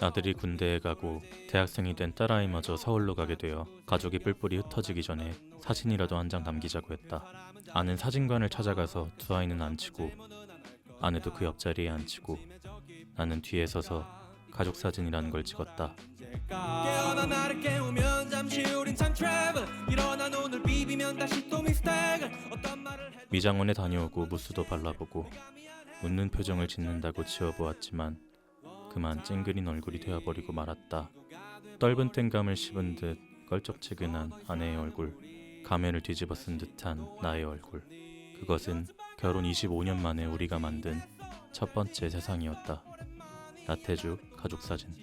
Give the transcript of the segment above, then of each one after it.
아들이 군대에 가고 대학생이 된 딸아이마저 서울로 가게 되어 가족이 뿔뿔이 흩어지기 전에 사진이라도 한 장 남기자고 했다. 아는 사진관을 찾아가서 두 아이는 앉히고 아내도 그 옆자리에 앉히고 나는 뒤에 서서 가족 사진이라는 걸 찍었다. 깨어나 나를 깨우면 잠시 우린 time travel 일어난 오늘 비비면 다시 또 미스테이크 어떤 말을 미장원에 다녀오고 무스도 발라보고 웃는 표정을 짓는다고 지어보았지만 그만 찡그린 얼굴이 되어버리고 말았다. 떫은 땡감을 씹은 듯 껄쩍지근한 아내의 얼굴, 가면을 뒤집어 쓴 듯한 나의 얼굴. 그것은 결혼 25년 만에 우리가 만든 첫 번째 세상이었다. 나태주 가족사진.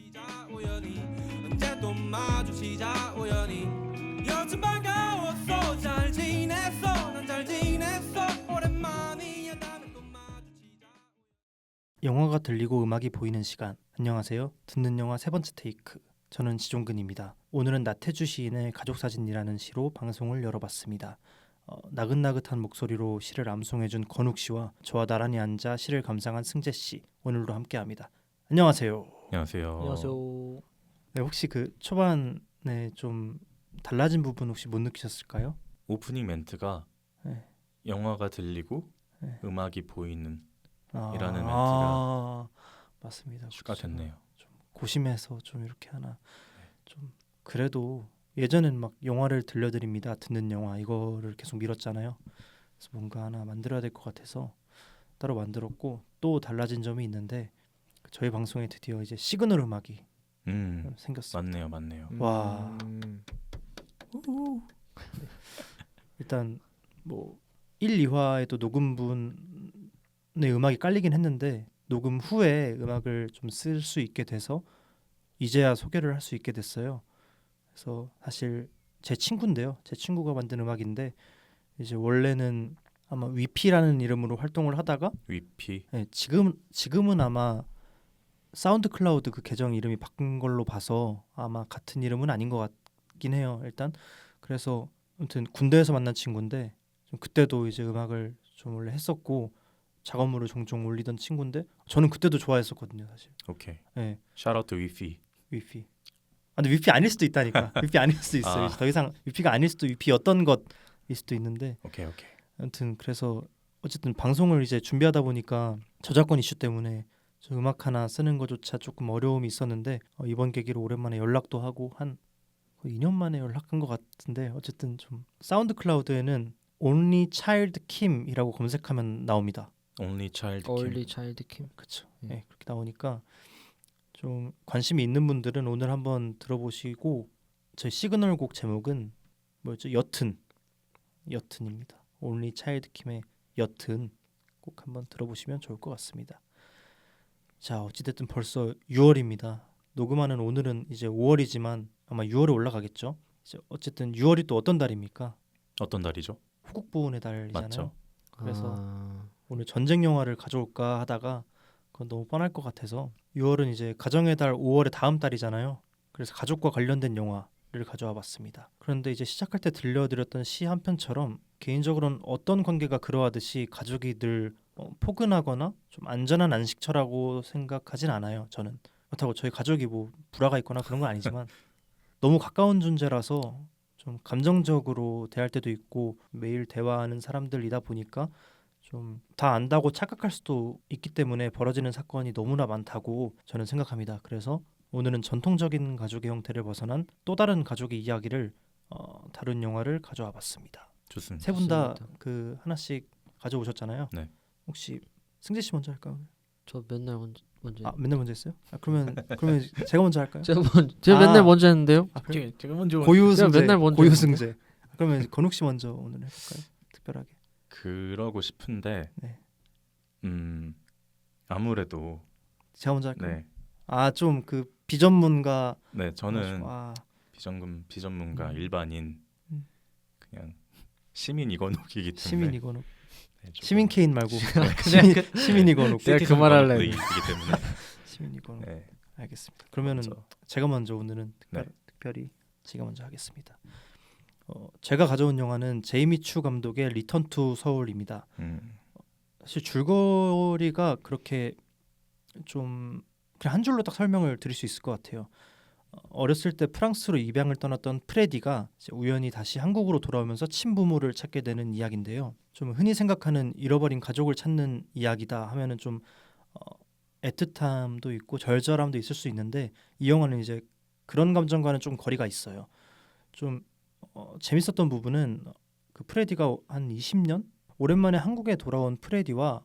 영화가 들리고 음악이 보이는 시간. 안녕하세요. 듣는 영화 세 번째 테이크. 저는 지종근입니다. 오늘은 나태주 시인의 가족사진이라는 시로 방송을 열어봤습니다. 나긋나긋한 목소리로 시를 암송해준 건욱 씨와 저와 나란히 앉아 시를 감상한 승재 씨, 오늘도 함께합니다. 안녕하세요. 안녕하세요. 안녕하세요. 네, 혹시 그 초반에 좀 달라진 부분 혹시 못 느끼셨을까요? 오프닝 멘트가 네. 영화가 들리고 네. 음악이 보이는 이라는 멘트가 맞습니다. 추가됐네요. 좀 고심해서 좀 이렇게 하나 좀 그래도 예전엔 막 영화를 들려드립니다. 듣는 영화 이거를 계속 밀었잖아요. 그래서 뭔가 하나 만들어야 될 것 같아서 따로 만들었고 또 달라진 점이 있는데 저희 방송에 드디어 이제 시그널 음악이 생겼습니다. 맞네요. 와. 일단 뭐 1, 2화에도 녹음분의 음악이 깔리긴 했는데 녹음 후에 음악을 좀 쓸 수 있게 돼서 이제야 소개를 할 수 있게 됐어요. 그래서 사실 제 친구인데요. 제 친구가 만든 음악인데 이제 원래는 아마 위피라는 이름으로 활동을 하다가 위피? 네, 지금은 아마 사운드 클라우드 그 계정 이름이 바뀐 걸로 봐서 아마 같은 이름은 아닌 것 같긴 해요. 일단 그래서 아무튼 군대에서 만난 친구인데 좀 그때도 이제 음악을 좀 원래 했었고 작업물을 종종 올리던 친구인데 저는 그때도 좋아했었거든요, 사실. 오케이. 네. Shout out to 위피. 위피. 근데 위피 아닐 수도 있다니까. 위피 아닐 수도 있어요. 더 이상 위피가 아닐 수도 위피였던 것일 수도 있는데. 오케이. 아무튼 그래서 어쨌든 방송을 이제 준비하다 보니까 저작권 이슈 때문에 저 음악 하나 쓰는 것조차 조금 어려움이 있었는데 이번 계기로 오랜만에 연락도 하고 한 거의 2년 만에 연락한 것 같은데 어쨌든 좀 사운드 클라우드에는 Only Child Kim이라고 검색하면 나옵니다. Only Child Kim. 그렇죠. 네, 그렇게 나오니까 좀 관심이 있는 분들은 오늘 한번 들어보시고 저희 시그널 곡 제목은 뭐였죠? 옅은입니다. Only Child Kim의 옅은 꼭 한번 들어보시면 좋을 것 같습니다. 자, 어찌됐든 벌써 6월입니다. 녹음하는 오늘은 이제 5월이지만 아마 6월에 올라가겠죠. 이제 어쨌든 6월이 또 어떤 달입니까? 어떤 달이죠? 호국보훈의 달이잖아요. 맞죠. 그래서 오늘 전쟁 영화를 가져올까 하다가 그건 너무 뻔할 것 같아서 6월은 이제 가정의 달 5월의 다음 달이잖아요. 그래서 가족과 관련된 영화를 가져와 봤습니다. 그런데 이제 시작할 때 들려드렸던 시 한 편처럼 개인적으로는 어떤 관계가 그러하듯이 가족이 늘 포근하거나 좀 안전한 안식처라고 생각하진 않아요. 저는 그렇다고 저희 가족이 뭐 불화가 있거나 그런 건 아니지만 너무 가까운 존재라서 좀 감정적으로 대할 때도 있고 매일 대화하는 사람들이다 보니까 좀 다 안다고 착각할 수도 있기 때문에 벌어지는 사건이 너무나 많다고 저는 생각합니다. 그래서 오늘은 전통적인 가족의 형태를 벗어난 또 다른 가족의 이야기를 다룬 영화를 가져와 봤습니다. 좋습니다. 세 분 다 그 하나씩 가져오셨잖아요. 네. 혹시 승재 씨 먼저 할까요? 저 맨날 먼저. 맨날 먼저 했어요? 그러면 제가 먼저 할까요? 제가 맨날 먼저 했는데요. 제가 먼저 고유승재. 맨날 먼저 고유승재. 그러면 건욱 씨 먼저 오늘 해볼까요? 특별하게. 그러고 싶은데 네. 아무래도 제가 먼저 할까요? 네. 좀 그 비전문가. 네, 저는 비전문가 일반인 그냥 시민 이건욱이기 때문에 시민 이건욱. 네, 시민 케인 말고 시민 이건욱. 내가 그 말 할래. 이기 때문에 시민 이건욱. 네. 알겠습니다. 그러면은 제가 먼저 오늘은 특별히 제가 먼저 하겠습니다. 제가 가져온 영화는 제이미 추 감독의 리턴 투 서울입니다. 사실 줄거리가 그렇게 좀 그냥 한 줄로 딱 설명을 드릴 수 있을 것 같아요. 어렸을 때 프랑스로 입양을 떠났던 프레디가 이제 우연히 다시 한국으로 돌아오면서 친부모를 찾게 되는 이야기인데요. 좀 흔히 생각하는 잃어버린 가족을 찾는 이야기다 하면은 좀 어, 애틋함도 있고 절절함도 있을 수 있는데 이 영화는 이제 그런 감정과는 좀 거리가 있어요. 좀 재밌었던 부분은 그 프레디가 한 20년 오랜만에 한국에 돌아온 프레디와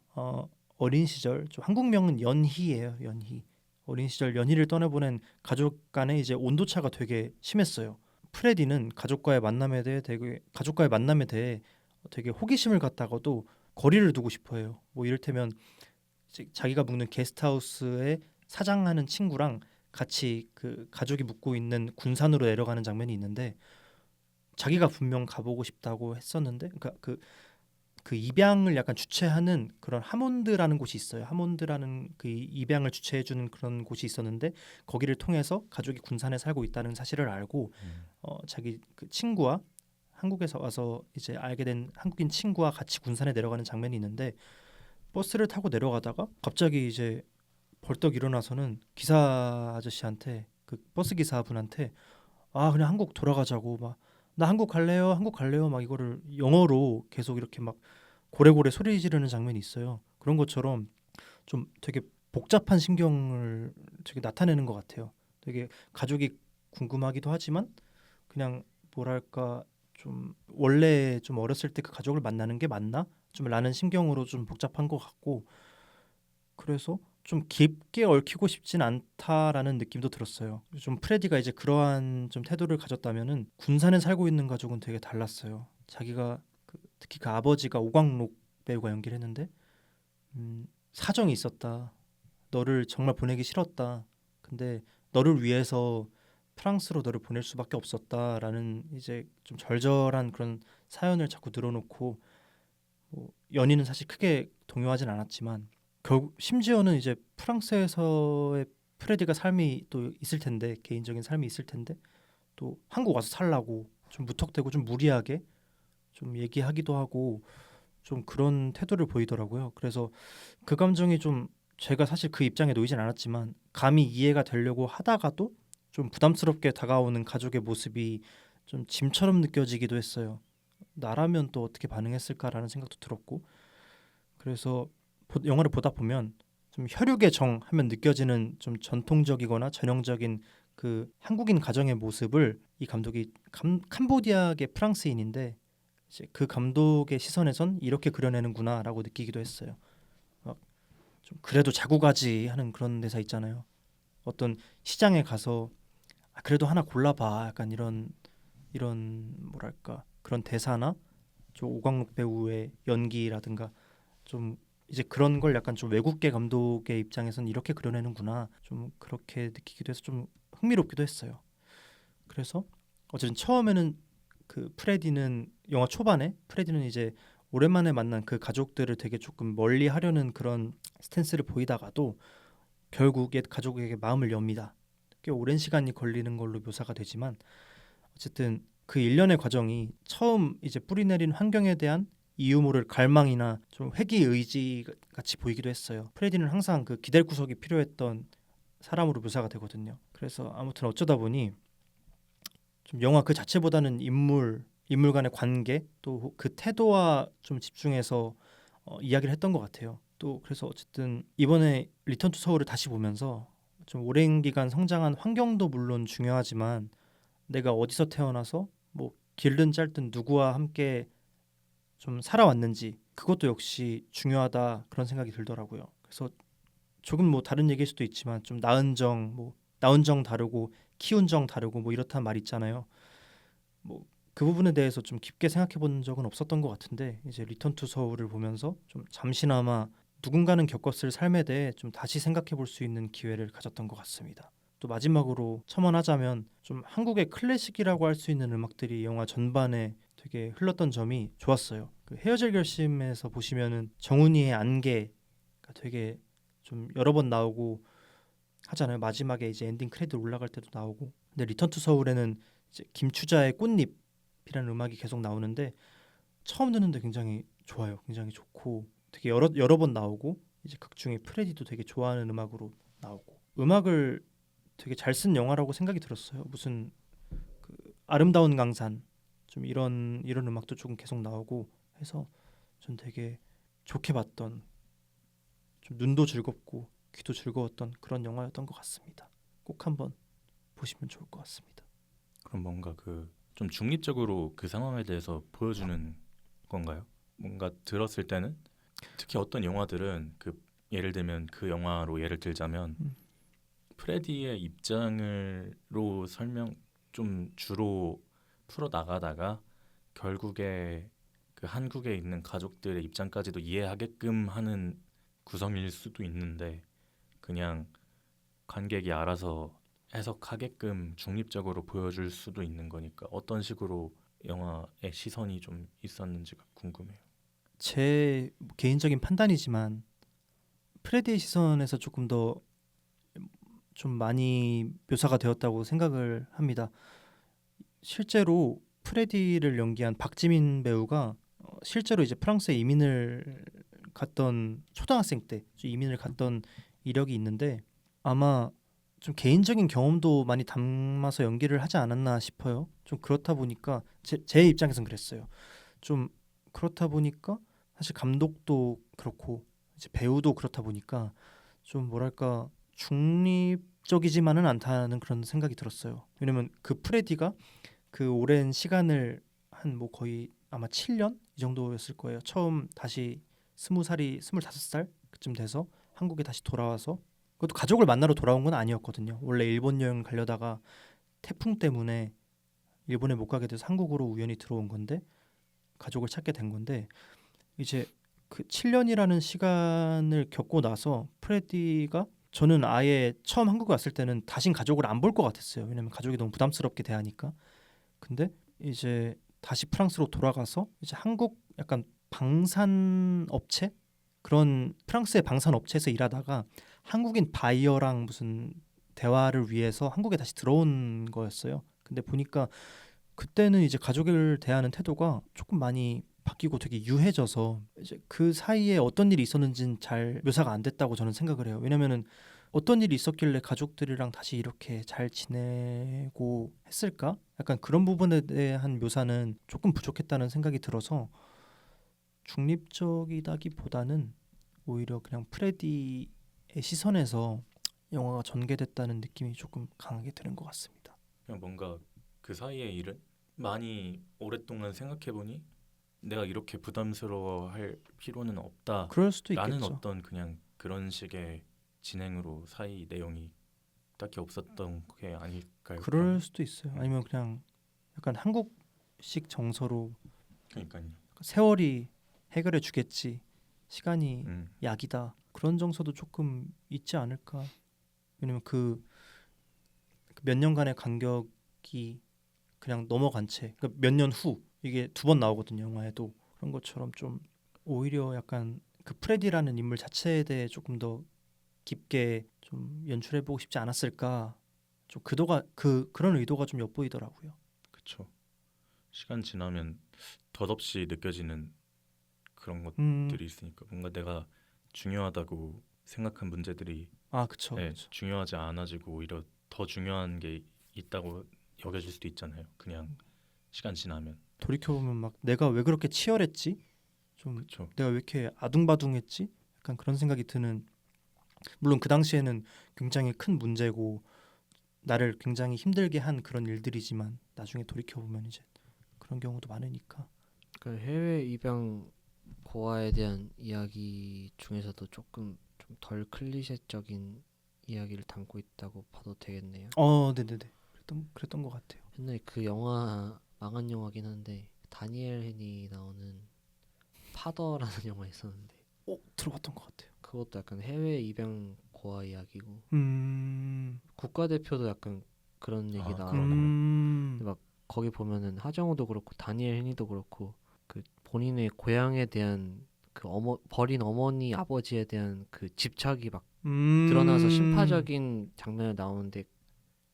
어린 시절 좀 한국명은 연희예요. 연희. 어린 시절 연희를 떠나보낸 가족 간의 이제 온도차가 되게 심했어요. 프레디는 가족과의 만남에 대해 되게 호기심을 갖다가도 거리를 두고 싶어해요. 뭐 이를테면 이제 자기가 묵는 게스트하우스에 사장하는 친구랑 같이 그 가족이 묵고 있는 군산으로 내려가는 장면이 있는데 자기가 분명 가보고 싶다고 했었는데 그러니까 그 입양을 약간 주최하는 그런 하몬드라는 곳이 있어요. 하몬드라는 그 입양을 주최해주는 그런 곳이 있었는데 거기를 통해서 가족이 군산에 살고 있다는 사실을 알고 자기 그 친구와 한국에서 와서 이제 알게 된 한국인 친구와 같이 군산에 내려가는 장면이 있는데 버스를 타고 내려가다가 갑자기 이제 벌떡 일어나서는 기사 아저씨한테 그 버스 기사분한테 그냥 한국 돌아가자고 막 나 한국 갈래요 한국 갈래요 막 이거를 영어로 계속 이렇게 막 고래고래 소리 지르는 장면이 있어요. 그런 것처럼 좀 되게 복잡한 심경을 되게 나타내는 것 같아요. 되게 가족이 궁금하기도 하지만 그냥 뭐랄까 좀 원래 좀 어렸을 때 그 가족을 만나는 게 맞나 좀 라는 심경으로 좀 복잡한 것 같고 그래서 좀 깊게 얽히고 싶진 않다라는 느낌도 들었어요. 좀 프레디가 이제 그러한 좀 태도를 가졌다면은 군산에 살고 있는 가족은 되게 달랐어요. 자기가 특히 그 아버지가 오광록 배우가 연기를 했는데 사정이 있었다. 너를 정말 보내기 싫었다. 근데 너를 위해서 프랑스로 너를 보낼 수밖에 없었다라는 이제 좀 절절한 그런 사연을 자꾸 늘어놓고 뭐 연인은 사실 크게 동요하진 않았지만 결국 심지어는 이제 프랑스에서의 프레디가 삶이 또 있을 텐데 개인적인 삶이 있을 텐데 또 한국 와서 살라고 좀 무턱대고 좀 무리하게 좀 얘기하기도 하고 좀 그런 태도를 보이더라고요. 그래서 그 감정이 좀 제가 사실 그 입장에 놓이진 않았지만 감히 이해가 되려고 하다가도 좀 부담스럽게 다가오는 가족의 모습이 좀 짐처럼 느껴지기도 했어요. 나라면 또 어떻게 반응했을까라는 생각도 들었고 그래서 영화를 보다 보면 좀 혈육의 정 하면 느껴지는 좀 전통적이거나 전형적인 그 한국인 가정의 모습을 이 감독이 캄보디아계 프랑스인인데 이제 그 감독의 시선에선 이렇게 그려내는구나라고 느끼기도 했어요. 막 좀 그래도 자고 가지 하는 그런 대사 있잖아요. 어떤 시장에 가서 그래도 하나 골라봐 약간 이런 뭐랄까 그런 대사나 좀 오광록 배우의 연기라든가 좀 이제 그런 걸 약간 좀 외국계 감독의 입장에선 이렇게 그려내는구나 좀 그렇게 느끼기도 해서 좀 흥미롭기도 했어요. 그래서 어쨌든 처음에는 그 프레디는 영화 초반에 프레디는 이제 오랜만에 만난 그 가족들을 되게 조금 멀리 하려는 그런 스탠스를 보이다가도 결국 옛 가족에게 마음을 엽니다. 꽤 오랜 시간이 걸리는 걸로 묘사가 되지만 어쨌든 그 일련의 과정이 처음 이제 뿌리내린 환경에 대한 이유 모를 갈망이나 좀 회귀 의지 같이 보이기도 했어요. 프레디는 항상 그 기댈 구석이 필요했던 사람으로 묘사가 되거든요. 그래서 아무튼 어쩌다 보니 좀 영화 그 자체보다는 인물 간의 관계 또 그 태도와 좀 집중해서 이야기를 했던 것 같아요. 또 그래서 어쨌든 이번에 리턴 투 서울을 다시 보면서 좀 오랜 기간 성장한 환경도 물론 중요하지만 내가 어디서 태어나서 뭐 길든 짧든 누구와 함께 좀 살아왔는지 그것도 역시 중요하다 그런 생각이 들더라고요. 그래서 조금 뭐 다른 얘기일 수도 있지만 좀 낳은 정 다르고 키운 정 다르고 뭐 이렇다는 말 있잖아요. 뭐 그 부분에 대해서 좀 깊게 생각해 본 적은 없었던 것 같은데 이제 리턴 투 서울을 보면서 좀 잠시나마 누군가는 겪었을 삶에 대해 좀 다시 생각해 볼 수 있는 기회를 가졌던 것 같습니다. 또 마지막으로 첨언하자면 좀 한국의 클래식이라고 할 수 있는 음악들이 영화 전반에 되게 흘렀던 점이 좋았어요. 그 헤어질 결심에서 보시면은 정훈이의 안개가 되게 좀 여러 번 나오고 하잖아요. 마지막에 이제 엔딩 크레딧 올라갈 때도 나오고. 근데 리턴 투 서울에는 이제 김추자의 꽃잎이라는 음악이 계속 나오는데 처음 듣는데 굉장히 좋아요. 굉장히 좋고 되게 여러 번 나오고 이제 극 중에 프레디도 되게 좋아하는 음악으로 나오고 음악을 되게 잘 쓴 영화라고 생각이 들었어요. 무슨 그 아름다운 강산 좀 이런 음악도 조금 계속 나오고 해서 전 되게 좋게 봤던 좀 눈도 즐겁고 귀도 즐거웠던 그런 영화였던 것 같습니다. 꼭 한번 보시면 좋을 것 같습니다. 그럼 뭔가 그 좀 중립적으로 그 상황에 대해서 보여주는 건가요? 뭔가 들었을 때는 특히 어떤 영화들은 그 예를 들면 그 영화로 예를 들자면 음. 프레디의 입장으로 설명 좀 주로 풀어 나가다가 결국에 그 한국에 있는 가족들의 입장까지도 이해하게끔 하는 구성일 수도 있는데 그냥 관객이 알아서 해석하게끔 중립적으로 보여줄 수도 있는 거니까 어떤 식으로 영화의 시선이 좀 있었는지가 궁금해요. 제 개인적인 판단이지만 프레디의 시선에서 조금 더 좀 많이 묘사가 되었다고 생각을 합니다. 실제로 프레디를 연기한 박지민 배우가 실제로 이제 프랑스에 이민을 갔던 초등학생 때 이민을 갔던 이력이 있는데 아마 좀 개인적인 경험도 많이 담아서 연기를 하지 않았나 싶어요. 좀 그렇다 보니까 제 입장에선 그랬어요. 좀 그렇다 보니까 사실 감독도 그렇고 이제 배우도 그렇다 보니까 좀 뭐랄까 중립적이지만은 않다는 그런 생각이 들었어요. 왜냐면 그 프레디가 그 오랜 시간을 한 뭐 거의 아마 7년 이 정도였을 거예요. 처음 다시 20살이 25살 그쯤 돼서 한국에 다시 돌아와서 그것도 가족을 만나러 돌아온 건 아니었거든요. 원래 일본 여행을 가려다가 태풍 때문에 일본에 못 가게 돼서 한국으로 우연히 들어온 건데 가족을 찾게 된 건데 이제 그 7년이라는 시간을 겪고 나서 프레디가 저는 아예 처음 한국에 왔을 때는 다신 가족을 안 볼 것 같았어요. 왜냐면 가족이 너무 부담스럽게 대하니까. 근데 이제 다시 프랑스로 돌아가서 이제 한국 약간 방산 업체 그런 프랑스의 방산 업체에서 일하다가 한국인 바이어랑 무슨 대화를 위해서 한국에 다시 들어온 거였어요. 근데 보니까 그때는 이제 가족을 대하는 태도가 조금 많이 바뀌고 되게 유해져서 이제 그 사이에 어떤 일이 있었는지는 잘 묘사가 안 됐다고 저는 생각을 해요. 왜냐면은 어떤 일이 있었길래 가족들이랑 다시 이렇게 잘 지내고 했을까? 약간 그런 부분에 대한 묘사는 조금 부족했다는 생각이 들어서 중립적이다기보다는 오히려 그냥 프레디의 시선에서 영화가 전개됐다는 느낌이 조금 강하게 드는 것 같습니다. 그냥 뭔가 그 사이의 일은 많이 오랫동안 생각해보니 내가 이렇게 부담스러워할 필요는 없다라는 그럴 수도 있겠죠. 어떤 그냥 그런 식의 진행으로 사이 내용이 딱히 없었던 게 아닐까요? 그럴 수도 있어요. 아니면 그냥 약간 한국식 정서로 그러니까요. 세월이 해결해 주겠지. 시간이 음, 약이다. 그런 정서도 조금 있지 않을까. 왜냐면 그 몇 년간의 간격이 그냥 넘어간 채 몇 년 후 이게 두 번 나오거든요. 영화에도. 그런 것처럼 좀 오히려 약간 그 프레디라는 인물 자체에 대해 조금 더 깊게 좀 연출해 보고 싶지 않았을까. 좀 그런 의도가 좀 엿보이더라고요. 그쵸. 시간 지나면 덧없이 느껴지는 그런 음. 것들이 있으니까 뭔가 내가 중요하다고 생각한 문제들이 그쵸. 중요하지 않아지고 오히려 더 중요한 게 있다고 여겨질 수도 있잖아요. 그냥 시간 지나면. 돌이켜 보면 막 내가 왜 그렇게 치열했지? 좀 그렇죠. 내가 왜 이렇게 아둥바둥했지? 약간 그런 생각이 드는. 물론 그 당시에는 굉장히 큰 문제고 나를 굉장히 힘들게 한 그런 일들이지만 나중에 돌이켜 보면 이제 그런 경우도 많으니까. 그 해외 입양 고아에 대한 이야기 중에서도 조금 좀 덜 클리셰적인 이야기를 담고 있다고 봐도 되겠네요. 네네네. 그랬던 것 같아요. 옛날에 그 영화 망한 영화긴 한데 다니엘 헨이 나오는 파더라는 영화 있었는데 들어봤던 것 같아요. 그것도 약간 해외 입양 고아 이야기고 음, 국가대표도 약간 그런 얘기 아, 나오고 그러네요. 근데 막 거기 보면은 하정우도 그렇고 다니엘 헨이도 그렇고 그 본인의 고향에 대한 그 버린 어머니 아버지에 대한 그 집착이 막 드러나서 심파적인 장면이 나오는데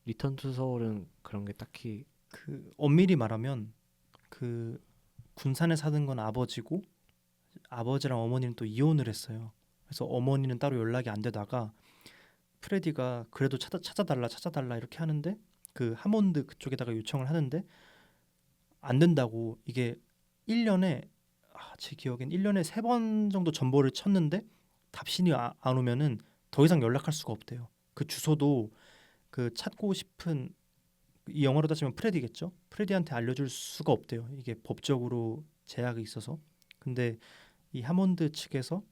리턴 투 서울은 그런 게 딱히 그 엄밀히 말하면 그 군산에 사는 건 아버지고 아버지랑 어머니는 또 이혼을 했어요. 그래서 어머니는 따로 연락이 안 되다가 프레디가 그래도 찾아달라 이렇게 하는데 그 하몬드 그쪽에다가 요청을 하는데 안 된다고. 이게 1년에 제 기억엔 1년에 3번 정도 전보를 쳤는데 답신이 안 오면은 더 이상 연락할 수가 없대요. 그 주소도 그 찾고 싶은, 이 영어로 따지면 프레디겠죠. 프레디한테 알려줄 수가 없대요. 이게 법적으로 제약이 있어서. 근데 이 하몬드 측에서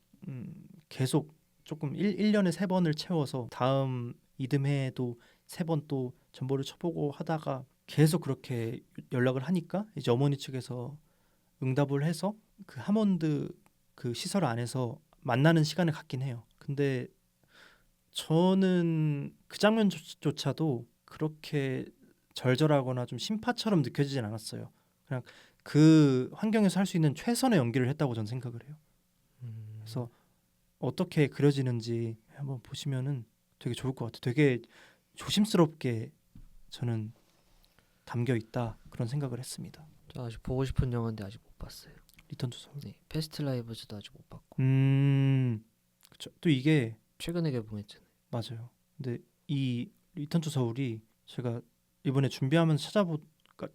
계속 조금 1년에 3번을 채워서 다음 이듬해에도 3번 또 전보를 쳐보고 하다가 계속 그렇게 연락을 하니까 이제 어머니 측에서 응답을 해서 그 하몬드 그 시설 안에서 만나는 시간을 갖긴 해요. 근데 저는 그 장면조차도 그렇게 절절하거나 좀 신파처럼 느껴지진 않았어요. 그냥 그 환경에서 할 수 있는 최선의 연기를 했다고 저는 생각을 해요. 그래서 어떻게 그려지는지 한번 보시면은 되게 좋을 것 같아요. 되게 조심스럽게 저는 담겨 있다 그런 생각을 했습니다. 저 아직 보고 싶은 영화인데 아직 못 봤어요. 리턴 투 서울. 네, 패스트 라이브즈도 아직 못 봤고 그쵸. 또 이게 최근에 개봉했잖아요. 맞아요. 근데 이 리턴 투 서울이 제가 이번에 준비하면서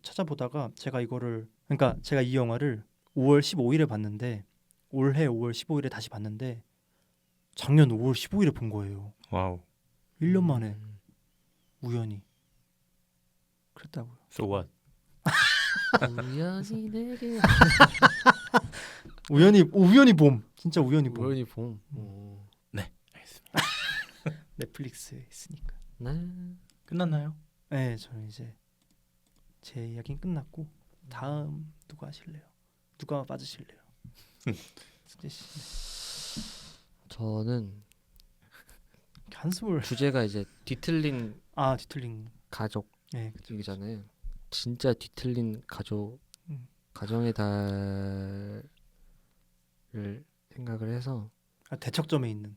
찾아보다가 제가 이거를, 그러니까 제가 이 영화를 5월 15일에 봤는데 올해 5월 15일에 다시 봤는데 작년 5월 15일에 본 거예요. 와우. 1년 만에 우연히 그랬다고요. So what? 우연히 내게 우연히 봄. 진짜 우연히 봄. 우연히 봄. 알겠습니다. 넷플릭스에 있으니까. 네. 끝났나요? 네, 저는 이제 제 이야기는 끝났고 다음 누가 하실래요? 누가 빠지실래요? 승재 씨. 저는 한숨을. 주제가 이제 뒤틀린 뒤틀린. 가족 네, 그쵸. 얘기잖아요. 진짜 뒤틀린 가족, 음. 가정의 달을 생각을 해서 대척점에 있는.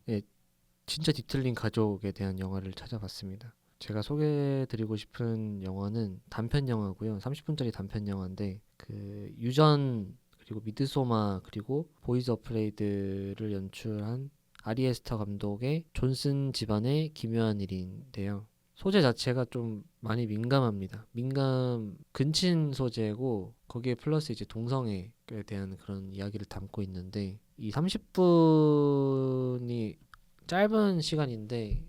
진짜 뒤틀린 가족에 대한 영화를 찾아봤습니다. 제가 소개해드리고 싶은 영화는 단편 영화고요. 30분짜리 단편 영화인데 그 유전 그리고 미드소마 그리고 보이즈 어플레이드를 연출한 아리 에스터 감독의 존슨 집안의 기묘한 일인데요. 소재 자체가 좀 많이 민감합니다. 근친 소재고 거기에 플러스 이제 동성애에 대한 그런 이야기를 담고 있는데 이 30분이 짧은 시간인데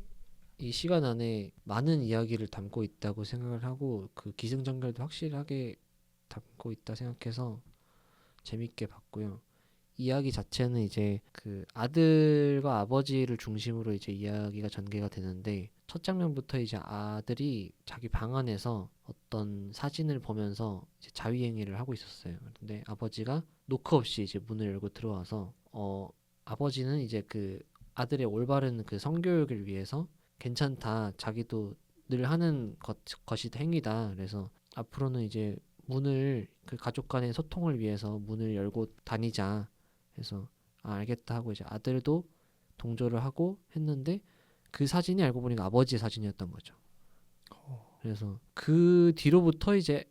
이 시간 안에 많은 이야기를 담고 있다고 생각을 하고 그 기승전결도 확실하게 담고 있다 생각해서 재밌게 봤고요. 이야기 자체는 이제 그 아들과 아버지를 중심으로 이제 이야기가 전개가 되는데 첫 장면부터 이제 아들이 자기 방 안에서 어떤 사진을 보면서 이제 자위행위를 하고 있었어요. 근데 아버지가 노크 없이 이제 문을 열고 들어와서 아버지는 이제 그 아들의 올바른 그 성교육을 위해서 괜찮다. 자기도 늘 하는 것이 행위다. 그래서 앞으로는 이제 문을 그 가족 간의 소통을 위해서 문을 열고 다니자. 그래서 알겠다 하고 이제 아들도 동조를 하고 했는데 그 사진이 알고 보니까 아버지의 사진이었던 거죠. 그래서 그 뒤로부터 이제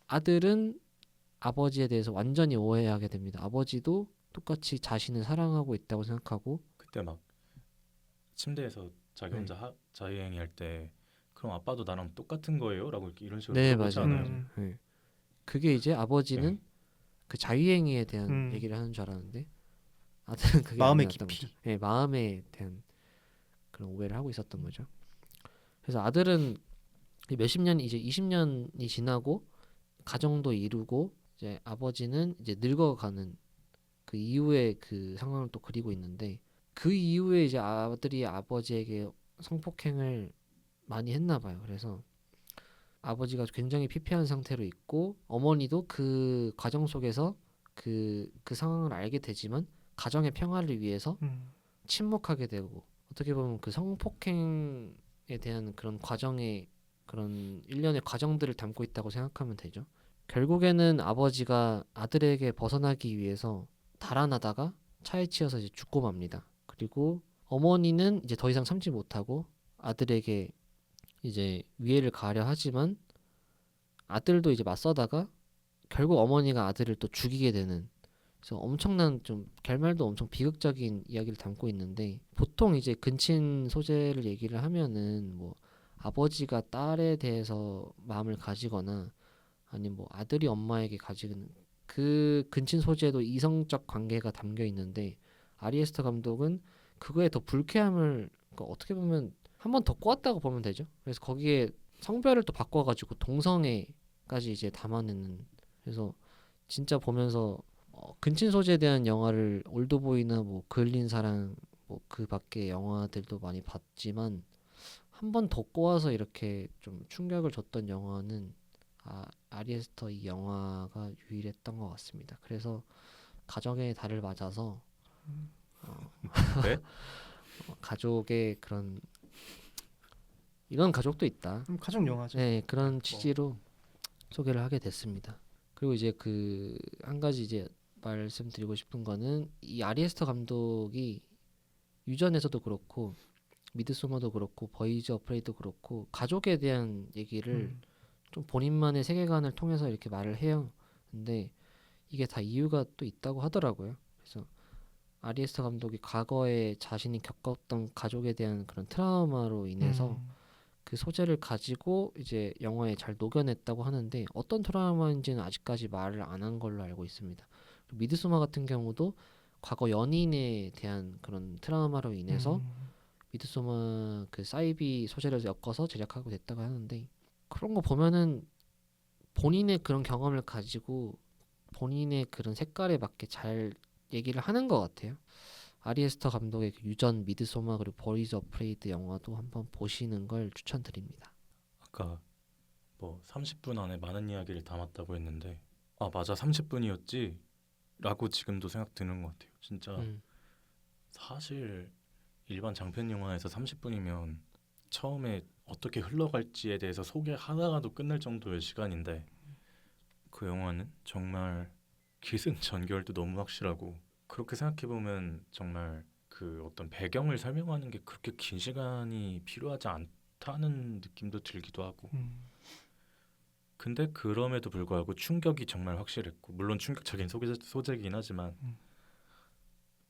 아들은 아버지에 대해서 완전히 오해하게 됩니다. 아버지도 똑같이 자신을 사랑하고 있다고 생각하고 그때 막 침대에서 자기 혼자 자유행위 할 때 그럼 아빠도 나랑 똑같은 거예요? 라고 이렇게 이런 식으로 네, 물어보지 맞아요. 않아요? 네. 그게 이제 아버지는 그 자유행위에 대한 음. 얘기를 하는 줄 알았는데 아들은 그게 마음의 아니었던 깊이. 거죠. 네, 마음에 대한 그런 오해를 하고 있었던 거죠. 그래서 아들은 몇십 년 이제 20년이 지나고 가정도 이루고 이제 아버지는 이제 늙어가는 그 이후의 그 상황을 또 그리고 있는데 그 이후에 이제 아들이 아버지에게 성폭행을 많이 했나 봐요. 그래서 아버지가 굉장히 피폐한 상태로 있고 어머니도 그 과정 속에서 그 상황을 알게 되지만 가정의 평화를 위해서 침묵하게 되고 어떻게 보면 그 성폭행에 대한 그런 과정의 그런 일련의 과정들을 담고 있다고 생각하면 되죠. 결국에는 아버지가 아들에게 벗어나기 위해서 달아나다가 차에 치여서 이제 죽고 맙니다. 그리고 어머니는 이제 더 이상 참지 못하고 아들에게 이제 위해를 가하려 하지만 아들도 이제 맞서다가 결국 어머니가 아들을 또 죽이게 되는 그래서 엄청난 좀 결말도 엄청 비극적인 이야기를 담고 있는데 보통 이제 근친 소재를 얘기를 하면은 뭐 아버지가 딸에 대해서 마음을 가지거나 아니면 뭐 아들이 엄마에게 가지는 그 근친 소재도 이성적 관계가 담겨 있는데 아리에스터 감독은 그거에 더 불쾌함을 그러니까 어떻게 보면 한 번 더 꼬았다고 보면 되죠. 그래서 거기에 성별을 또 바꿔가지고 동성애까지 이제 담아내는 그래서 진짜 보면서 근친 소재에 대한 영화를 올드보이나 뭐 그을린 사랑 뭐 그 밖에 영화들도 많이 봤지만 한 번 더 꼬아서 이렇게 좀 충격을 줬던 영화는 아리에스터 이 영화가 유일했던 것 같습니다. 그래서 가정의 달을 맞아서 네? 가족의 그런 이런 가족도 있다. 가족 영화죠. 네, 그런 취지로 소개를 하게 됐습니다. 그리고 이제 그 한 가지 이제 말씀드리고 싶은 거는 이 아리에스터 감독이 유전에서도 그렇고 미드소마도 그렇고 버이즈 어프레이도 그렇고 가족에 대한 얘기를 좀 본인만의 세계관을 통해서 이렇게 말을 해요. 근데 이게 다 이유가 또 있다고 하더라고요. 그래서 아리에스터 감독이 과거에 자신이 겪었던 가족에 대한 그런 트라우마로 인해서 그 소재를 가지고 이제 영화에 잘 녹여냈다고 하는데 어떤 트라우마인지는 아직까지 말을 안 한 걸로 알고 있습니다. 미드소마 같은 경우도 과거 연인에 대한 그런 트라우마로 인해서 미드소마 그 사이비 소재를 엮어서 제작하고 됐다고 하는데 그런 거 보면은 본인의 그런 경험을 가지고 본인의 그런 색깔에 맞게 잘 얘기를 하는 것 같아요. 아리에스터 감독의 그 유전 미드소마 그리고 버이즈 어프레이드 영화도 한번 보시는 걸 추천드립니다. 아까 뭐 30분 안에 많은 이야기를 담았다고 했는데 아 맞아 30분이었지? 라고 지금도 생각 드는 것 같아요. 진짜 사실 일반 장편 영화에서 30분이면 처음에 어떻게 흘러갈지에 대해서 소개하다가도 끝날 정도의 시간인데 그 영화는 정말 기승전결도 너무 확실하고 그렇게 생각해보면 정말 그 어떤 배경을 설명하는 게 그렇게 긴 시간이 필요하지 않다는 느낌도 들기도 하고 근데 그럼에도 불구하고 충격이 정말 확실했고 물론 충격적인 소재이긴 하지만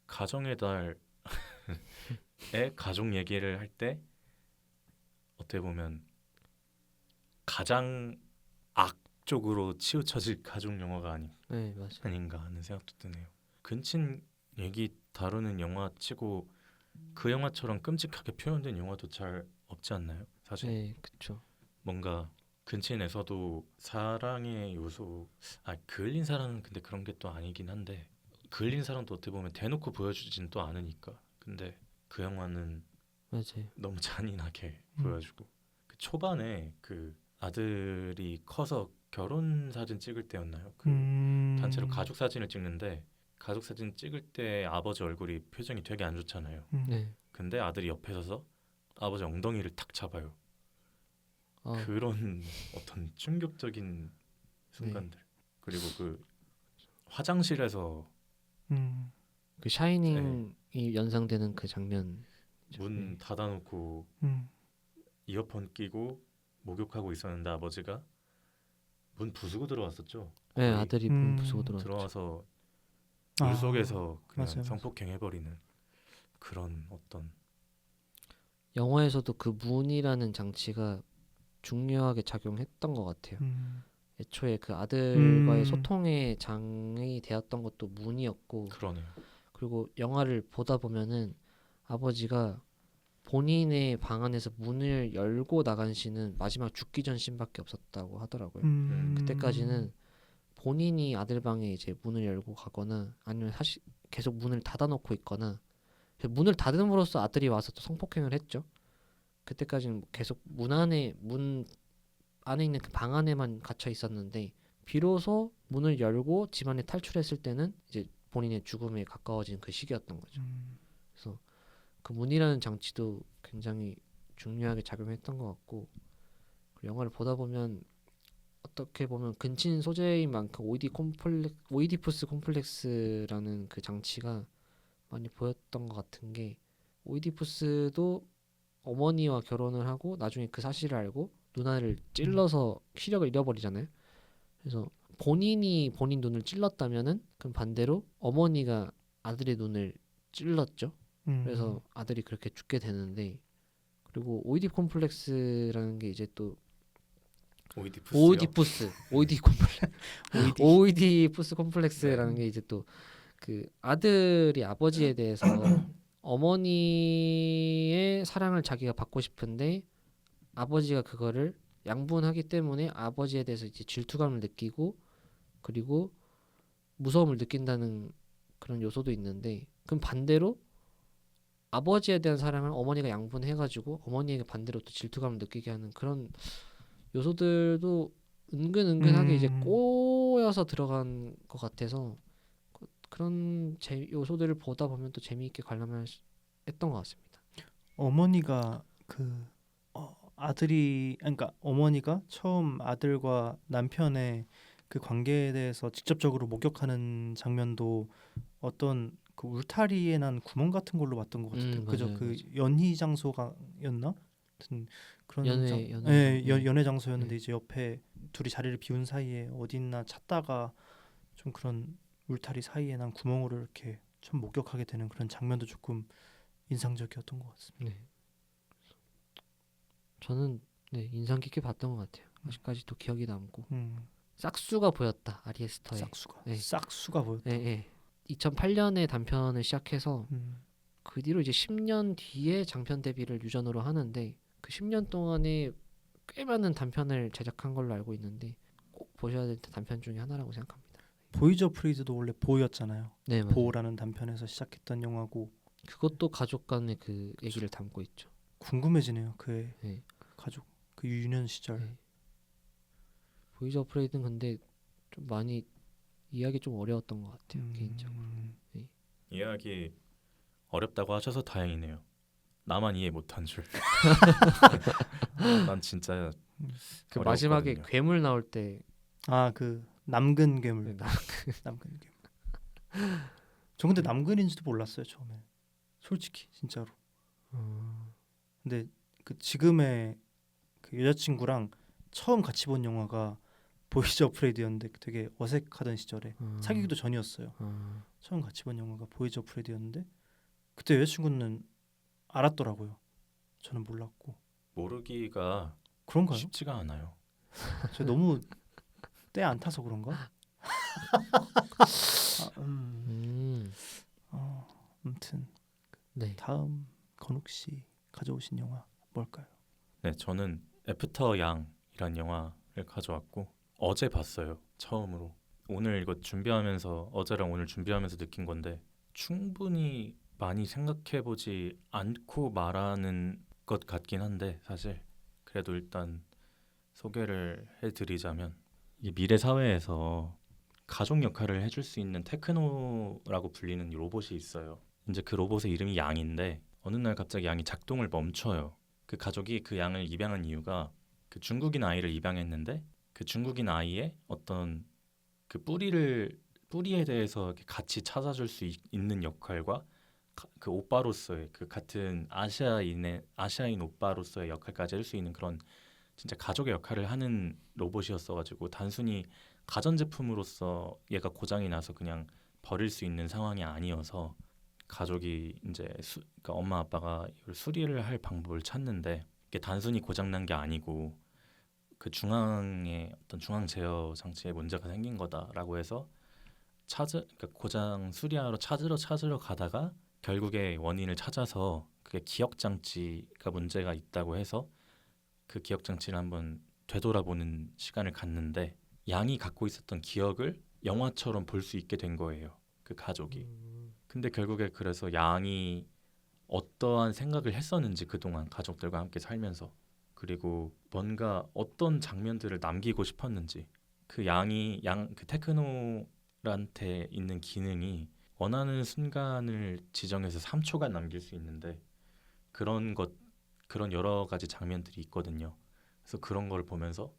가정의 달의 가족 얘기를 할 때 어떻게 보면 가장 악쪽으로 치우쳐질 가족 영화가 네, 맞아요. 아닌가 하는 생각도 드네요. 근친 얘기 다루는 영화치고 그 영화처럼 끔찍하게 표현된 영화도 잘 없지 않나요? 사실 네, 그렇죠. 뭔가 근친에서도 사랑의 요소 그을린 사랑은 근데 그런 게 또 아니긴 한데 그을린 사랑도 어떻게 보면 대놓고 보여주진 또 않으니까 근데 그 영화는 맞아요. 너무 잔인하게 보여주고 그 초반에 그 아들이 커서 결혼 사진 찍을 때였나요? 그 단체로 가족 사진을 찍는데 가족 사진 찍을 때 아버지 얼굴이 표정이 되게 안 좋잖아요. 네. 근데 아들이 옆에 서서 아버지 엉덩이를 탁 잡아요. 아, 그런 어떤 충격적인 순간들. 그리고 그 화장실에서 그 샤이닝이 연상되는 그 장면. 문 닫아놓고 이어폰 끼고 목욕하고 있었는데 아버지가 문 부수고 들어왔었죠. 네, 거의 아들이 문 부수고 들어왔죠. 들어와서 물 속에서 그냥 맞아요. 성폭행해버리는 그런 어떤 영화에서도 그 문이라는 장치가 중요하게 작용했던 것 같아요. 애초에 그 아들과의 소통의 장이 되었던 것도 문이었고 그러네요. 그리고 영화를 보다 보면은 아버지가 본인의 방 안에서 문을 열고 나간 씬은 마지막 죽기 전 씬밖에 없었다고 하더라고요. 그때까지는 본인이 아들 방에 이제 문을 열고 가거나 아니면 사실 계속 문을 닫아놓고 있거나 문을 닫음으로써 아들이 와서 또 성폭행을 했죠. 그때까지는 계속 문 안에 있는 그 방 안에만 갇혀 있었는데 비로소 문을 열고 집안에 탈출했을 때는 이제 본인의 죽음에 가까워진 그 시기였던 거죠. 그래서 그 문이라는 장치도 굉장히 중요하게 작용했던 것 같고 그리고 영화를 보다 보면 어떻게 보면 근친 소재인 만큼 오이디푸스 콤플렉스라는 그 장치가 많이 보였던 것 같은 게 오이디푸스도 어머니와 결혼을 하고 나중에 그 사실을 알고 누나를 찔러서 시력을 잃어버리잖아요. 그래서 본인이 본인 눈을 찔렀다면은 그럼 반대로 어머니가 아들의 눈을 찔렀죠. 그래서 아들이 그렇게 죽게 되는데 그리고 오이디푸 콤플렉스라는 게 이제 또 오이디푸스 콤플렉스라는 게 이제 또 그 아들이 아버지에 대해서 어머니의 사랑을 자기가 받고 싶은데 아버지가 그거를 양분하기 때문에 아버지에 대해서 이제 질투감을 느끼고 그리고 무서움을 느낀다는 그런 요소도 있는데 그럼 반대로 아버지에 대한 사랑을 어머니가 양분해가지고 어머니에게 반대로 또 질투감을 느끼게 하는 그런 요소들도 은근하게 이제 꼬여서 들어간 것 같아서 그런 요소들을 보다 보면 또 재미있게 관람을 했던 것 같습니다. 어머니가 그 아들이 그러니까 어머니가 처음 아들과 남편의 그 관계에 대해서 직접적으로 목격하는 장면도 어떤 그 울타리에 난 구멍 같은 걸로 봤던 것 같은데 그죠? 맞아요, 그 맞아요. 연희 장소가였나? 하여튼 그런 연애 장소였는데 이제 옆에 둘이 자리를 비운 사이에 어딨나 찾다가 좀 그런 울타리 사이에 난 구멍으로 이렇게 좀 목격하게 되는 그런 장면도 조금 인상적이었던 것 같습니다. 네. 저는 인상 깊게 봤던 것 같아요. 아직까지도 기억이 남고 싹수가 보였다 아리에스터의 싹수가 보였다. 2008년에 단편을 시작해서 그 뒤로 이제 10년 뒤에 장편 데뷔를 유전으로 하는데 그 10년 동안에 꽤 많은 단편을 제작한 걸로 알고 있는데 꼭 보셔야 될 단편 중에 하나라고 생각합니다. 보이즈 프리즈도 원래 보였잖아요. 네, 맞아요. 보라는 단편에서 시작했던 영화고 그것도 가족 간의 그 얘기를 담고 있죠. 궁금해지네요. 그의 네. 그 가족 그 유년 시절. 네. 보이즈 프리즈는 근데 좀 많이 이해하기 좀 어려웠던 것 같아요. 개인적으로. 네. 이해하기 어렵다고 하셔서 다행이네요. 나만 이해 못한 줄. 난 진짜 그 마지막에 어려웠거든요. 괴물 나올 때 그 남근 괴물. 네, 남근 괴물. 저 근데 남근인지도 몰랐어요 처음에. 솔직히 진짜로. 근데 그 지금의 그 여자친구랑 처음 같이 본 영화가 보이즈 어프레이드였는데 되게 어색하던 시절에 사귀기도 전이었어요. 처음 같이 본 영화가 보이즈 어프레이드였는데 그때 여자친구는 알았더라고요. 저는 몰랐고. 모르기가 그런가요? 쉽지가 않아요. 저 너무 때 안 타서 그런가? 아무튼 네. 다음 건욱 씨 가져오신 영화 뭘까요? 네, 저는 애프터 양이란 영화를 가져왔고 어제 봤어요. 처음으로. 오늘 이거 준비하면서 어제랑 오늘 준비하면서 느낀 건데 충분히 많이 생각해보지 않고 말하는 것 같긴 한데 사실 그래도 일단 소개를 해드리자면 이 미래 사회에서 가족 역할을 해줄 수 있는 테크노라고 불리는 로봇이 있어요. 이제 그 로봇의 이름이 양인데 어느 날 갑자기 양이 작동을 멈춰요. 그 가족이 그 양을 입양한 이유가 그 중국인 아이를 입양했는데 그 중국인 아이의 어떤 그 뿌리에 대해서 이렇게 같이 찾아줄 수 있는 역할과 그 오빠로서의 그 같은 아시아인 오빠로서의 역할까지 할 수 있는 그런 진짜 가족의 역할을 하는 로봇이었어가지고 단순히 가전제품으로서 얘가 고장이 나서 그냥 버릴 수 있는 상황이 아니어서 가족이 이제 그러니까 엄마 아빠가 이걸 수리를 할 방법을 찾는데 이게 단순히 고장난 게 아니고 그 중앙에 어떤 중앙 제어 장치에 문제가 생긴 거다라고 해서 그러니까 고장 수리하러 찾으러 가다가 결국에 원인을 찾아서 그게 기억 장치가 문제가 있다고 해서 그 기억 장치를 한번 되돌아보는 시간을 갖는데 양이 갖고 있었던 기억을 영화처럼 볼 수 있게 된 거예요. 그 가족이. 근데 결국에 그래서 양이 어떠한 생각을 했었는지 그동안 가족들과 함께 살면서 그리고 뭔가 어떤 장면들을 남기고 싶었는지 그 그 테크노한테 있는 기능이 원하는 순간을 지정해서 3초간 남길 수 있는데 그런 여러 가지 장면들이 있거든요. 그래서 그런 걸 보면서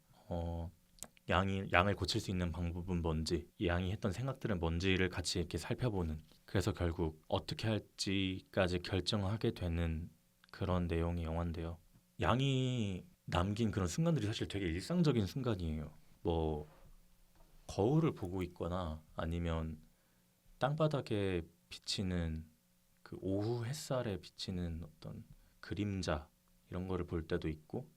양을 고칠 수 있는 방법은 뭔지, 이 양이 했던 생각들은 뭔지를 같이 이렇게 살펴보는. 그래서 결국 어떻게 할지까지 결정하게 되는 그런 내용의 영화인데요. 양이 남긴 그런 순간들이 사실 되게 일상적인 순간이에요. 뭐 거울을 보고 있거나 아니면 땅바닥에 비치는 그 오후 햇살에 비치는 어떤 그림자 이런 거를 볼 때도 있고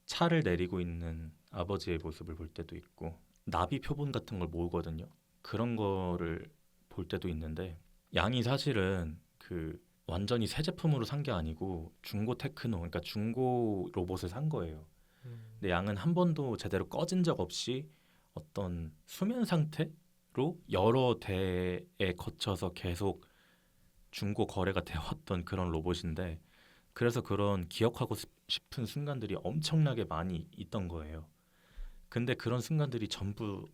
차를 내리고 있는 아버지의 모습을 볼 때도 있고 나비 표본 같은 걸 모으거든요. 그런 거를 볼 때도 있는데 양이 사실은 그 완전히 새 제품으로 산 게 아니고 중고 테크노 그러니까 중고 로봇을 산 거예요. 근데 양은 한 번도 제대로 꺼진 적 없이 어떤 수면 상태로 여러 대에 거쳐서 계속 중고 거래가 되어왔던 그런 로봇인데 그래서 그런 기억하고 싶은 순간들이 엄청나게 많이 있던 거예요. 근데 그런 순간들이 전부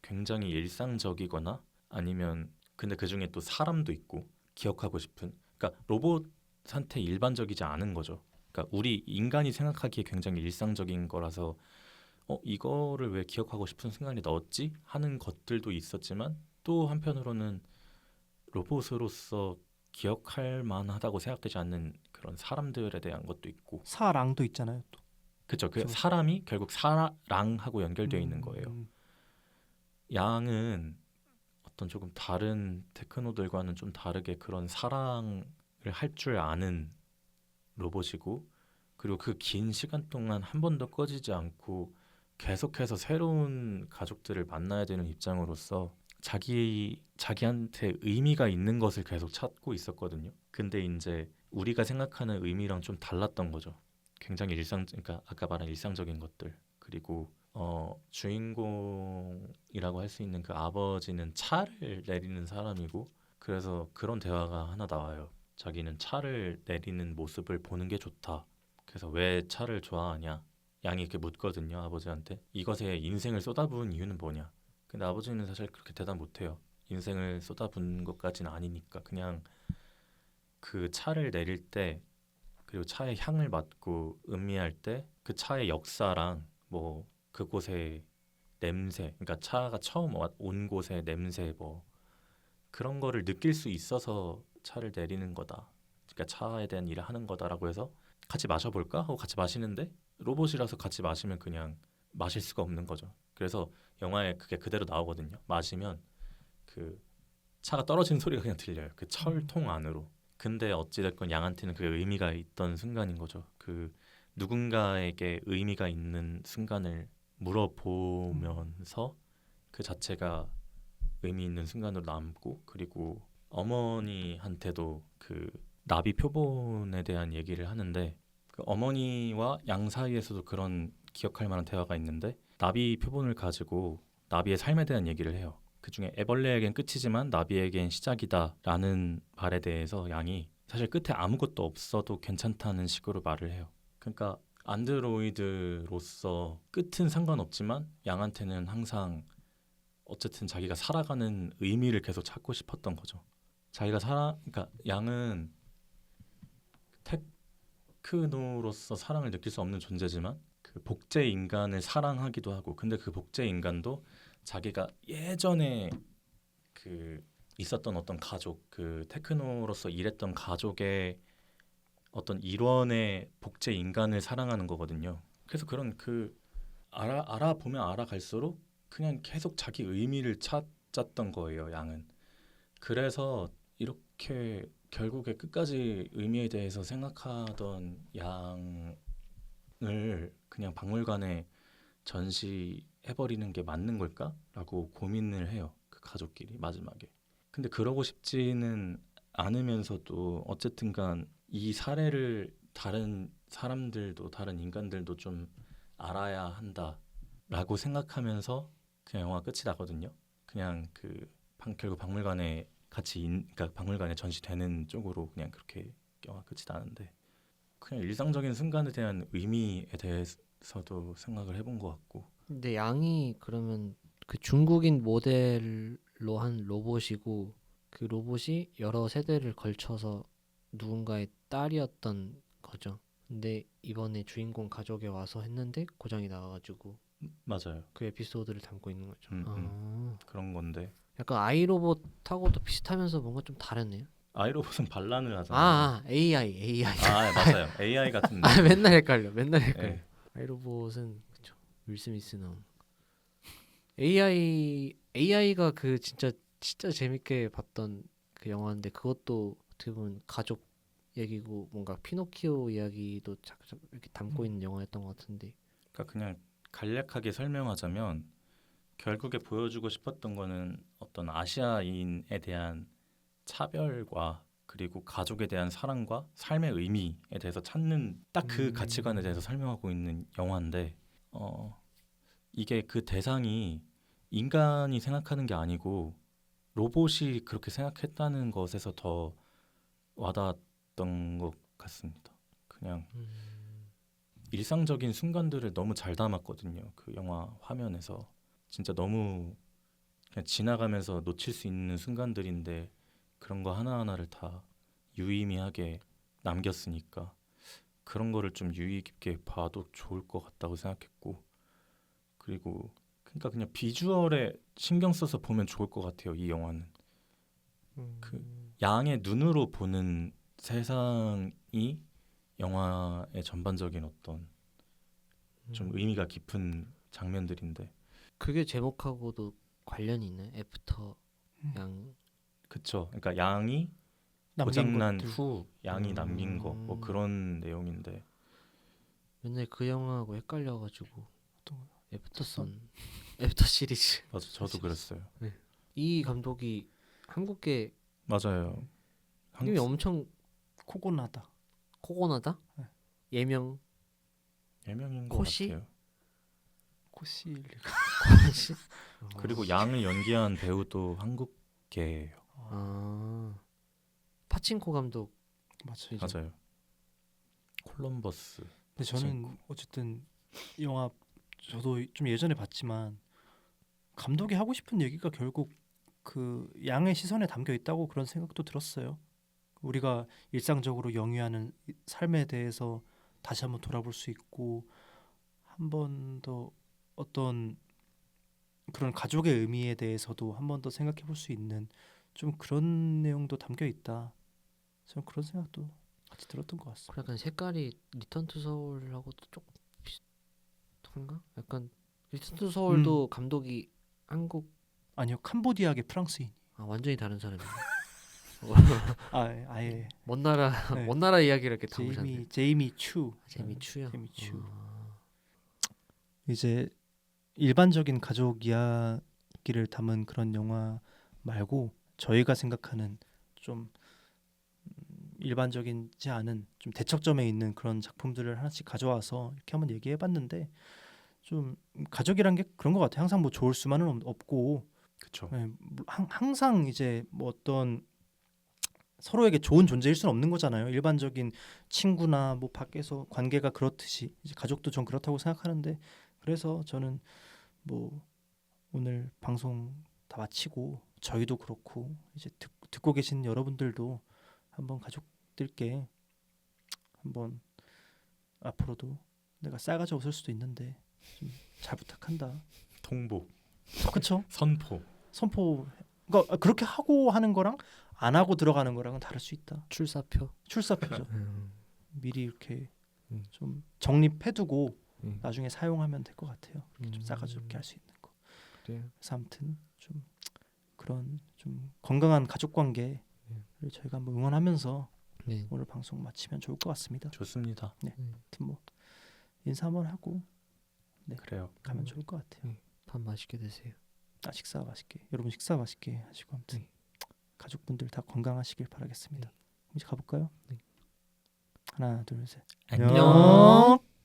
굉장히 일상적이거나 아니면 근데 그중에 또 사람도 있고 기억하고 싶은 그러니까 로봇한테 일반적이지 않은 거죠. 그러니까 우리 인간이 생각하기에 굉장히 일상적인 거라서 이거를 왜 기억하고 싶은 순간에 넣었지? 하는 것들도 있었지만 또 한편으로는 로봇으로서 기억할 만하다고 생각되지 않는 그런 사람들에 대한 것도 있고 사랑도 있잖아요. 또. 그쵸 그 그쵸. 사람이 결국 사랑하고 연결되어 있는 거예요. 양은 어떤 조금 다른 테크노들과는 좀 다르게 그런 사랑을 할 줄 아는 로봇이고 그리고 그 긴 시간 동안 한 번도 꺼지지 않고 계속해서 새로운 가족들을 만나야 되는 입장으로서 자기한테 의미가 있는 것을 계속 찾고 있었거든요. 근데 이제 우리가 생각하는 의미랑 좀 달랐던 거죠. 굉장히 그러니까 아까 말한 일상적인 것들 그리고 주인공이라고 할 수 있는 그 아버지는 차를 내리는 사람이고 그래서 그런 대화가 하나 나와요. 자기는 차를 내리는 모습을 보는 게 좋다. 그래서 왜 차를 좋아하냐? 양이 이렇게 묻거든요, 아버지한테. 이것에 인생을 쏟아부은 이유는 뭐냐? 근데 아버지는 사실 그렇게 대답 못해요. 인생을 쏟아부은 것까지는 아니니까 그냥 그 차를 내릴 때 그리고 차의 향을 맡고 음미할 때 그 차의 역사랑 뭐 그곳의 냄새, 그러니까 차가 처음 온 곳의 냄새 뭐 그런 거를 느낄 수 있어서 차를 내리는 거다. 그러니까 차에 대한 일을 하는 거다라고 해서 같이 마셔볼까 하고 같이 마시는데 로봇이라서 같이 마시면 그냥 마실 수가 없는 거죠. 그래서 영화에 그게 그대로 나오거든요. 마시면 그 차가 떨어지는 소리가 그냥 들려요. 그 철통 안으로. 근데 어찌됐건 양한테는 그게 의미가 있던 순간인 거죠. 그 누군가에게 의미가 있는 순간을 물어보면서 그 자체가 의미 있는 순간으로 남고 그리고 어머니한테도 그 나비 표본에 대한 얘기를 하는데 그 어머니와 양 사이에서도 그런 기억할 만한 대화가 있는데 나비 표본을 가지고 나비의 삶에 대한 얘기를 해요. 그중에 애벌레에겐 끝이지만 나비에겐 시작이다라는 말에 대해서 양이 사실 끝에 아무것도 없어도 괜찮다는 식으로 말을 해요. 그러니까 안드로이드로서 끝은 상관없지만 양한테는 항상 어쨌든 자기가 살아가는 의미를 계속 찾고 싶었던 거죠. 그러니까 양은 테크노로서 사랑을 느낄 수 없는 존재지만 그 복제 인간을 사랑하기도 하고 근데 그 복제 인간도 자기가 예전에 그 있었던 어떤 가족 그 테크노로서 일했던 가족의 어떤 일원의 복제 인간을 사랑하는 거거든요. 그래서 그런 그 알아보면 알아갈수록 그냥 계속 자기 의미를 찾았던 거예요, 양은. 그래서 이렇게 결국에 끝까지 의미에 대해서 생각하던 양을 그냥 박물관에 전시해버리는 게 맞는 걸까라고 고민을 해요. 그 가족끼리 마지막에. 근데 그러고 싶지는 않으면서도 어쨌든간 이 사례를 다른 사람들도 다른 인간들도 좀 알아야 한다라고 생각하면서 그냥 영화 끝이 나거든요. 그냥 그 결국 박물관에 그러니까 박물관에 전시되는 쪽으로 그냥 그렇게 영화 끝이 나는데 그냥 일상적인 순간에 대한 의미에 대해서도 생각을 해본 것 같고. 근데 양이 그러면 그 중국인 모델로 한 로봇이고 그 로봇이 여러 세대를 걸쳐서 누군가의 딸이었던 거죠. 근데 이번에 주인공 가족에 와서 했는데 고장이 나가지고 맞아요. 그 에피소드를 담고 있는 거죠. 그런 건데 약간 아이로봇하고도 비슷하면서 뭔가 좀 다르네요. 아이로봇은 반란을 하잖아요. AI. 맞아요. AI 같은데. 맨날 헷갈려. 네. 아이로봇은 그쵸. 윌 스미스 나온. AI가 그 진짜 재밌게 봤던 그 영화인데 그것도 어떻게 보면 가족 얘기고 뭔가 피노키오 이야기도 이렇게 담고 있는 영화였던 것 같은데. 그러니까 그냥 간략하게 설명하자면 결국에 보여주고 싶었던 거는 어떤 아시아인에 대한 차별과 그리고 가족에 대한 사랑과 삶의 의미에 대해서 찾는 딱 그 가치관에 대해서 설명하고 있는 영화인데 이게 그 대상이 인간이 생각하는 게 아니고 로봇이 그렇게 생각했다는 것에서 더 와닿았던 것 같습니다. 그냥 일상적인 순간들을 너무 잘 담았거든요. 그 영화 화면에서 진짜 너무 그냥 지나가면서 놓칠 수 있는 순간들인데 그런 거 하나하나를 다 유의미하게 남겼으니까 그런 거를 좀 유의 깊게 봐도 좋을 것 같다고 생각했고 그리고 그러니까 그냥 비주얼에 신경 써서 보면 좋을 것 같아요. 이 영화는 그 양의 눈으로 보는 세상이 영화의 전반적인 어떤 좀 의미가 깊은 장면들인데 그게 제목하고도 관련이 있네. 애프터 양. 그쵸. 그러니까 양이 남긴 고장난 것들. 후 양이 남긴 거 뭐 그런 내용인데 맨날 그 영화하고 헷갈려가지고 어떤 거요? 애프터선 애프터 시리즈. 맞아 저도 그랬어요. 이 감독이 한국계 맞아요. 이름이 엄청 코고나다. 코고나다? 네. 예명 예명인 것 코시? 같아요. 코시일. 그리고 양을 연기한 배우도 한국계예요. 아 파친코 감독. 맞아요. 맞아요. 콜럼버스. 근데 저는 어쨌든 이 영화 저도 좀 예전에 봤지만 감독이 하고 싶은 얘기가 결국 그 양의 시선에 담겨 있다고 그런 생각도 들었어요. 우리가 일상적으로 영위하는 삶에 대해서 다시 한번 돌아볼 수 있고 한 번 더 어떤 그런 가족의 의미에 대해서도 한 번 더 생각해 볼 수 있는 좀 그런 내용도 담겨 있다. 저는 그런 생각도 같이 들었던 것 같습니다. 약간 색깔이 리턴 투 서울하고도 조금 비슷한가? 약간 리턴 투 서울도 감독이 한국 아니요, 캄보디아계 프랑스인. 완전히 다른 사람이네. 아예 먼 나라 네. 먼 나라 이야기를 이렇게 담으셨네. 제이미 추. 재미 추요. 제이미 추. 아, 이제 일반적인 가족 이야기를 담은 그런 영화 말고 저희가 생각하는 좀 일반적이지 않은 좀 대척점에 있는 그런 작품들을 하나씩 가져와서 이렇게 한번 얘기해봤는데 좀 가족이란 게 그런 것 같아요. 항상 뭐 좋을 수만은 없고 그쵸. 네, 항상 이제 뭐 어떤 서로에게 좋은 존재일 수는 없는 거잖아요. 일반적인 친구나 뭐 밖에서 관계가 그렇듯이 이제 가족도 전 그렇다고 생각하는데 그래서 저는 뭐 오늘 방송 다 마치고 저희도 그렇고 이제 듣고 계신 여러분들도 한번 가족들께 한번 앞으로도 내가 싸가지 없을 수도 있는데 좀 잘 부탁한다. 통보, 그렇죠? 선포. 선포. 그러니까 그렇게 하고 하는 거랑 안 하고 들어가는 거랑은 다를 수 있다. 출사표. 출사표죠. 미리 이렇게 음. 좀 정립해두고 음. 나중에 사용하면 될 것 같아요. 좀 싸가지 없게 할 수 있는 거. 그래요. 그래서 아무튼 좀 그런 좀 건강한 가족 관계를 저희가 한번 응원하면서 네. 오늘 방송 마치면 좋을 것 같습니다. 좋습니다. 아무튼 뭐 인사 한번 하고 그래요. 가면 좋을 것 같아요. 밥 맛있게 드세요. 식사 맛있게 여러분 식사 맛있게 하시고 아무튼 가족분들 다 건강하시길 바라겠습니다. 이제 가볼까요? 네. 하나 둘 셋. 안녕.